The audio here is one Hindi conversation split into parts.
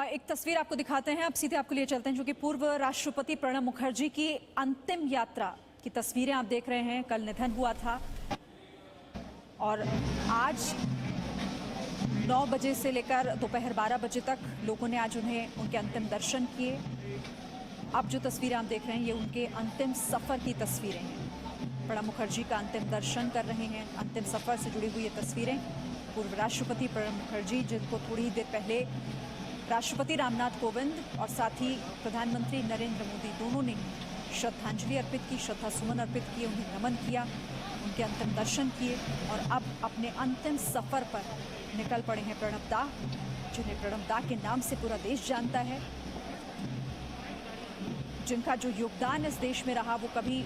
एक तस्वीर आपको दिखाते हैं, अब सीधे आपके लिए चलते हैं, जो कि पूर्व राष्ट्रपति प्रणब मुखर्जी की अंतिम यात्रा की तस्वीरें आप देख रहे हैं। कल निधन हुआ था और आज 9 बजे से लेकर दोपहर 12 बजे तक लोगों ने आज उन्हें उनके अंतिम दर्शन किए। अब जो तस्वीरें आप देख रहे हैं ये उनके अंतिम सफर की तस्वीरें हैं। प्रणब मुखर्जी का अंतिम दर्शन कर रहे हैं, अंतिम सफर से जुड़ी हुई ये तस्वीरें। पूर्व राष्ट्रपति प्रणब मुखर्जी, जिनको थोड़ी ही देर पहले राष्ट्रपति रामनाथ कोविंद और साथ ही प्रधानमंत्री नरेंद्र मोदी दोनों ने श्रद्धांजलि अर्पित की, श्रद्धा सुमन अर्पित किए, उन्हें नमन किया, उनके अंतिम दर्शन किए और अब अपने अंतिम सफर पर निकल पड़े हैं प्रणब दा, जिन्हें प्रणब दा के नाम से पूरा देश जानता है, जिनका जो योगदान इस देश में रहा वो कभी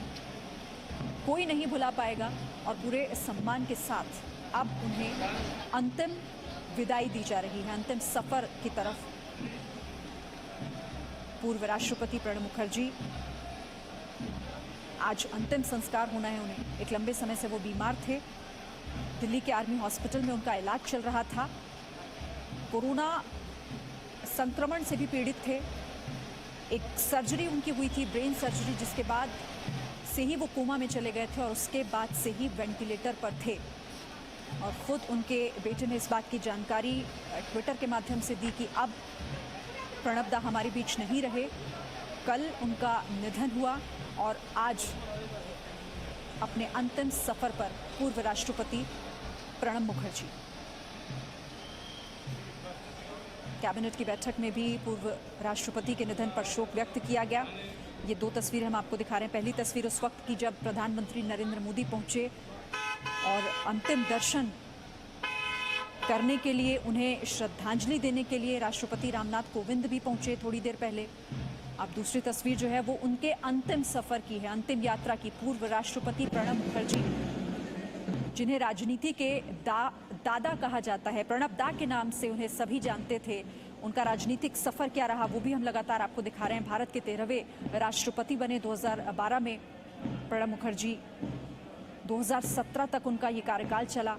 कोई नहीं भुला पाएगा। और पूरे सम्मान के साथ अब उन्हें अंतिम विदाई दी जा रही है, अंतिम सफर की तरफ। पूर्व राष्ट्रपति प्रणब मुखर्जी, आज अंतिम संस्कार होना है उन्हें। एक लंबे समय से वो बीमार थे, दिल्ली के आर्मी हॉस्पिटल में उनका इलाज चल रहा था, कोरोना संक्रमण से भी पीड़ित थे। एक सर्जरी उनकी हुई थी, ब्रेन सर्जरी, जिसके बाद से ही वो कोमा में चले गए थे और उसके बाद से ही वेंटिलेटर पर थे। और खुद उनके बेटे ने इस बात की जानकारी ट्विटर के माध्यम से दी कि अब प्रणब दा हमारे बीच नहीं रहे। कल उनका निधन हुआ और आज अपने अंतिम सफर पर पूर्व राष्ट्रपति प्रणब मुखर्जी। कैबिनेट की बैठक में भी पूर्व राष्ट्रपति के निधन पर शोक व्यक्त किया गया। ये दो तस्वीरें हम आपको दिखा रहे हैं। पहली तस्वीर उस वक्त की जब प्रधानमंत्री नरेंद्र मोदी पहुंचे और अंतिम दर्शन करने के लिए, उन्हें श्रद्धांजलि देने के लिए राष्ट्रपति रामनाथ कोविंद भी पहुंचे थोड़ी देर पहले। अब दूसरी तस्वीर जो है वो उनके अंतिम सफर की है, अंतिम यात्रा की। पूर्व राष्ट्रपति प्रणब मुखर्जी, जिन्हें राजनीति के दादा कहा जाता है, प्रणब दा के नाम से उन्हें सभी जानते थे। उनका राजनीतिक सफर क्या रहा वो भी हम लगातार आपको दिखा रहे हैं। भारत के 13वें राष्ट्रपति बने 2012 में प्रणब मुखर्जी, 2017 तक उनका ये कार्यकाल चला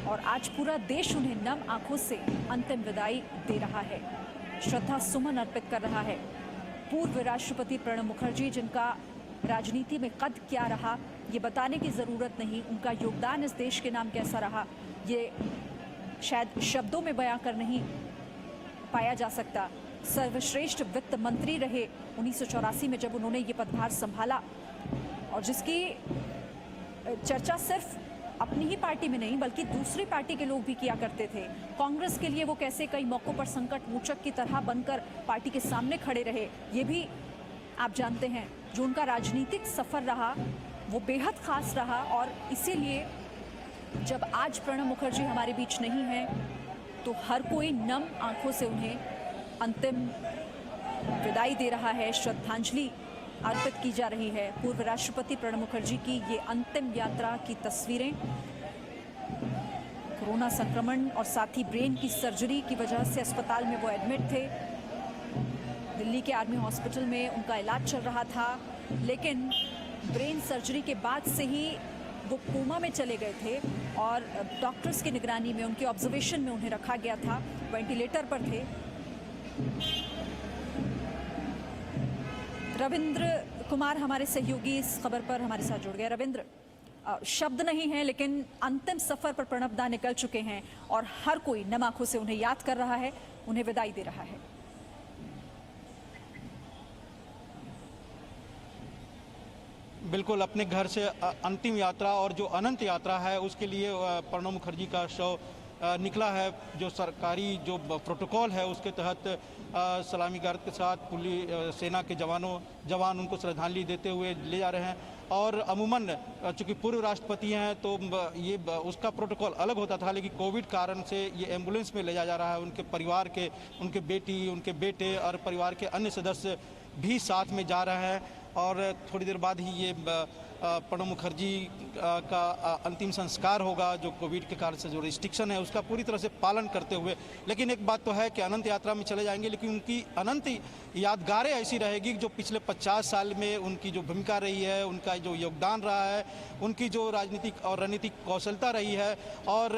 और आज पूरा देश उन्हें नम आंखों से अंतिम विदाई दे रहा है, श्रद्धा सुमन अर्पित कर रहा है। पूर्व राष्ट्रपति प्रणब मुखर्जी, जिनका राजनीति में कद क्या रहा ये बताने की ज़रूरत नहीं, उनका योगदान इस देश के नाम कैसा रहा ये शायद शब्दों में बयां कर नहीं पाया जा सकता। सर्वश्रेष्ठ वित्त मंत्री रहे 1984 में जब उन्होंने ये पदभार संभाला, और जिसकी चर्चा सिर्फ अपनी ही पार्टी में नहीं बल्कि दूसरी पार्टी के लोग भी किया करते थे। कांग्रेस के लिए वो कैसे कई मौक़ों पर संकट मोचक की तरह बनकर पार्टी के सामने खड़े रहे ये भी आप जानते हैं। जो उनका राजनीतिक सफ़र रहा वो बेहद ख़ास रहा और इसीलिए जब आज प्रणब मुखर्जी हमारे बीच नहीं है तो हर कोई नम आंखों से उन्हें अंतिम विदाई दे रहा है, श्रद्धांजलि अर्पित की जा रही है। पूर्व राष्ट्रपति प्रणब मुखर्जी की ये अंतिम यात्रा की तस्वीरें। कोरोना संक्रमण और साथ ही ब्रेन की सर्जरी की वजह से अस्पताल में वो एडमिट थे, दिल्ली के आर्मी हॉस्पिटल में उनका इलाज चल रहा था, लेकिन ब्रेन सर्जरी के बाद से ही वो कोमा में चले गए थे और डॉक्टर्स की निगरानी में, उनके ऑब्जर्वेशन में उन्हें रखा गया था, वेंटिलेटर पर थे। रविंद्र कुमार हमारे सहयोगी इस खबर पर हमारे साथ जुड़ गए। रविंद्र, शब्द नहीं है लेकिन अंतिम सफर पर प्रणब दा निकल चुके हैं और हर कोई नम आंखों से उन्हें याद कर रहा है, उन्हें विदाई दे रहा है। बिल्कुल, अपने घर से अंतिम यात्रा और जो अनंत यात्रा है उसके लिए प्रणब मुखर्जी का शव निकला है। जो सरकारी जो प्रोटोकॉल है उसके तहत सलामी गार्ड के साथ पुलिस सेना के जवान उनको श्रद्धांजलि देते हुए ले जा रहे हैं। और अमूमन चूँकि पूर्व राष्ट्रपति हैं तो ये उसका प्रोटोकॉल अलग होता था, लेकिन कोविड कारण से ये एम्बुलेंस में ले जाया जा रहा है। उनके परिवार के, उनके बेटी, उनके बेटे और परिवार के अन्य सदस्य भी साथ में जा रहे हैं और थोड़ी देर बाद ही ये प्रणब मुखर्जी का अंतिम संस्कार होगा, जो कोविड के कारण से जो रिस्ट्रिक्शन है उसका पूरी तरह से पालन करते हुए। लेकिन एक बात तो है कि अनंत यात्रा में चले जाएंगे, लेकिन उनकी अनंत यादगारें ऐसी रहेगी जो पिछले 50 साल में उनकी जो भूमिका रही है, उनका जो योगदान रहा है, उनकी जो राजनीतिक और रणनीतिक कौशलता रही है। और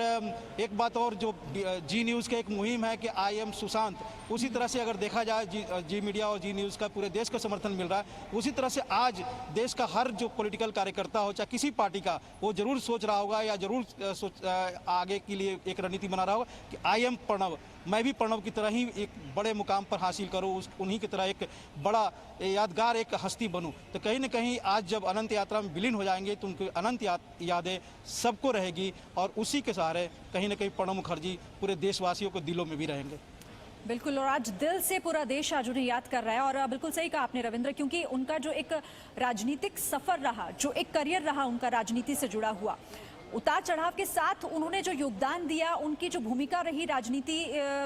एक बात और, जो जी न्यूज़ का एक मुहिम है कि आई एम सुशांत, उसी तरह से अगर देखा जाए जी मीडिया और जी न्यूज़ का पूरे देश का समर्थन मिल रहा है, उसी तरह से आज देश का हर जो पॉलिटिकल कार्यकर्ता हो, चाहे किसी पार्टी का, वो जरूर सोच रहा होगा या जरूर आगे के लिए एक रणनीति बना रहा होगा कि आई एम प्रणब, मैं भी प्रणब की तरह ही एक बड़े मुकाम पर हासिल करूँ, उन्हीं की तरह एक बड़ा यादगार एक हस्ती बनूं। तो कहीं ना कहीं आज जब अनंत यात्रा में विलीन हो जाएंगे तो उनकी अनंत यादें सबको रहेगी, और उसी के सहारे कहीं ना कहीं प्रणब मुखर्जी पूरे देशवासियों को दिलों में भी रहेंगे। बिल्कुल, और आज दिल से पूरा देश आज उन्हें याद कर रहा है। और बिल्कुल सही कहा आपने रविंद्र, क्योंकि उनका जो एक राजनीतिक सफर रहा, जो एक करियर रहा उनका राजनीति से जुड़ा हुआ, उतार चढ़ाव के साथ उन्होंने जो योगदान दिया, उनकी जो भूमिका रही राजनीति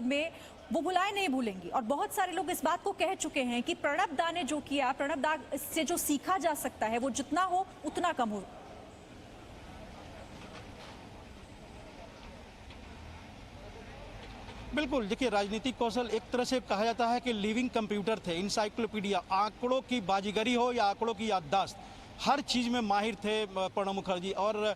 में, वो भुलाए नहीं भूलेंगी। और बहुत सारे लोग इस बात को कह चुके हैं कि प्रणब दा ने जो किया, प्रणब दा से जो सीखा जा सकता है वो जितना हो उतना कम हो। बिल्कुल, देखिए राजनीतिक कौशल एक तरह से कहा जाता है कि लिविंग कंप्यूटर थे, इंसाइक्लोपीडिया, आंकड़ों की बाजीगरी हो या आंकड़ों की याददाश्त, हर चीज़ में माहिर थे प्रणब मुखर्जी। और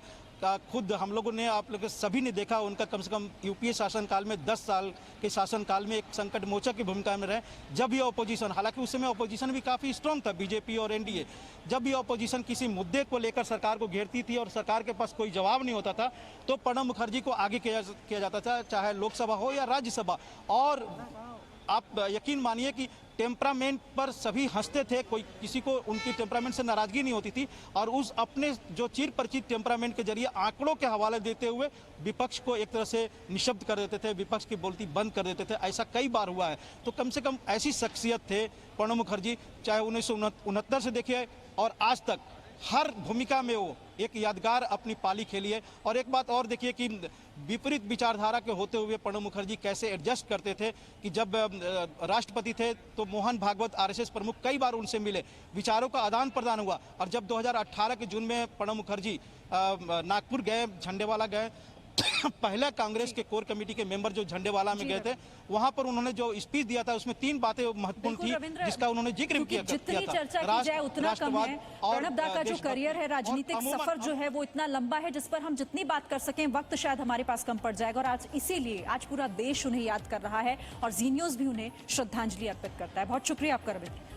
खुद हम लोगों ने, आप लोग सभी ने देखा, उनका कम से कम यूपीए शासनकाल में 10 साल के शासनकाल में एक संकट मोचक की भूमिका में रहे। जब भी ऑपोजिशन, हालांकि उस समय ऑपोजिशन भी काफ़ी स्ट्रांग था, बीजेपी और एनडीए, जब भी ऑपोजिशन किसी मुद्दे को लेकर सरकार को घेरती थी और सरकार के पास कोई जवाब नहीं होता था, तो प्रणब मुखर्जी को आगे किया जाता था, चाहे लोकसभा हो या राज्यसभा। और आप यकीन मानिए कि टेम्परामेंट पर सभी हंसते थे, कोई किसी को उनकी टेम्परामेंट से नाराजगी नहीं होती थी, और उस अपने जो चिर परिचित टेम्परामेंट के जरिए आंकड़ों के हवाले देते हुए विपक्ष को एक तरह से निशब्द कर देते थे, विपक्ष की बोलती बंद कर देते थे। ऐसा कई बार हुआ है। तो कम से कम ऐसी शख्सियत थे प्रणब मुखर्जी, चाहे 1969 से देखिए और आज तक हर भूमिका में वो एक यादगार अपनी पाली खेली है। और एक बात और देखिए कि विपरीत विचारधारा के होते हुए प्रणब मुखर्जी कैसे एडजस्ट करते थे कि जब राष्ट्रपति थे तो मोहन भागवत आरएसएस प्रमुख कई बार उनसे मिले, विचारों का आदान प्रदान हुआ। और जब 2018 के जून में प्रणब मुखर्जी नागपुर गए, झंडेवाला गए, पहले कांग्रेस के कोर कमेटी के मेंबर जो झंडेवाला में गए थे, वहां पर उन्होंने जो स्पीच दिया था उसमें 3 बातें महत्वपूर्ण थी, जिसका उन्होंने जिक्र किया था। जितनी चर्चा की जाए उतना कम है। प्रणब दा का जो करियर है, राजनीतिक सफर जो है, वो इतना लंबा है जिस पर हम जितनी बात कर सकें वक्त शायद हमारे पास कम पड़ जाएगा। और आज इसीलिए आज पूरा देश उन्हें याद कर रहा है और जी न्यूज़ भी उन्हें श्रद्धांजलि अर्पित करता है। बहुत शुक्रिया आपका रविंद्र।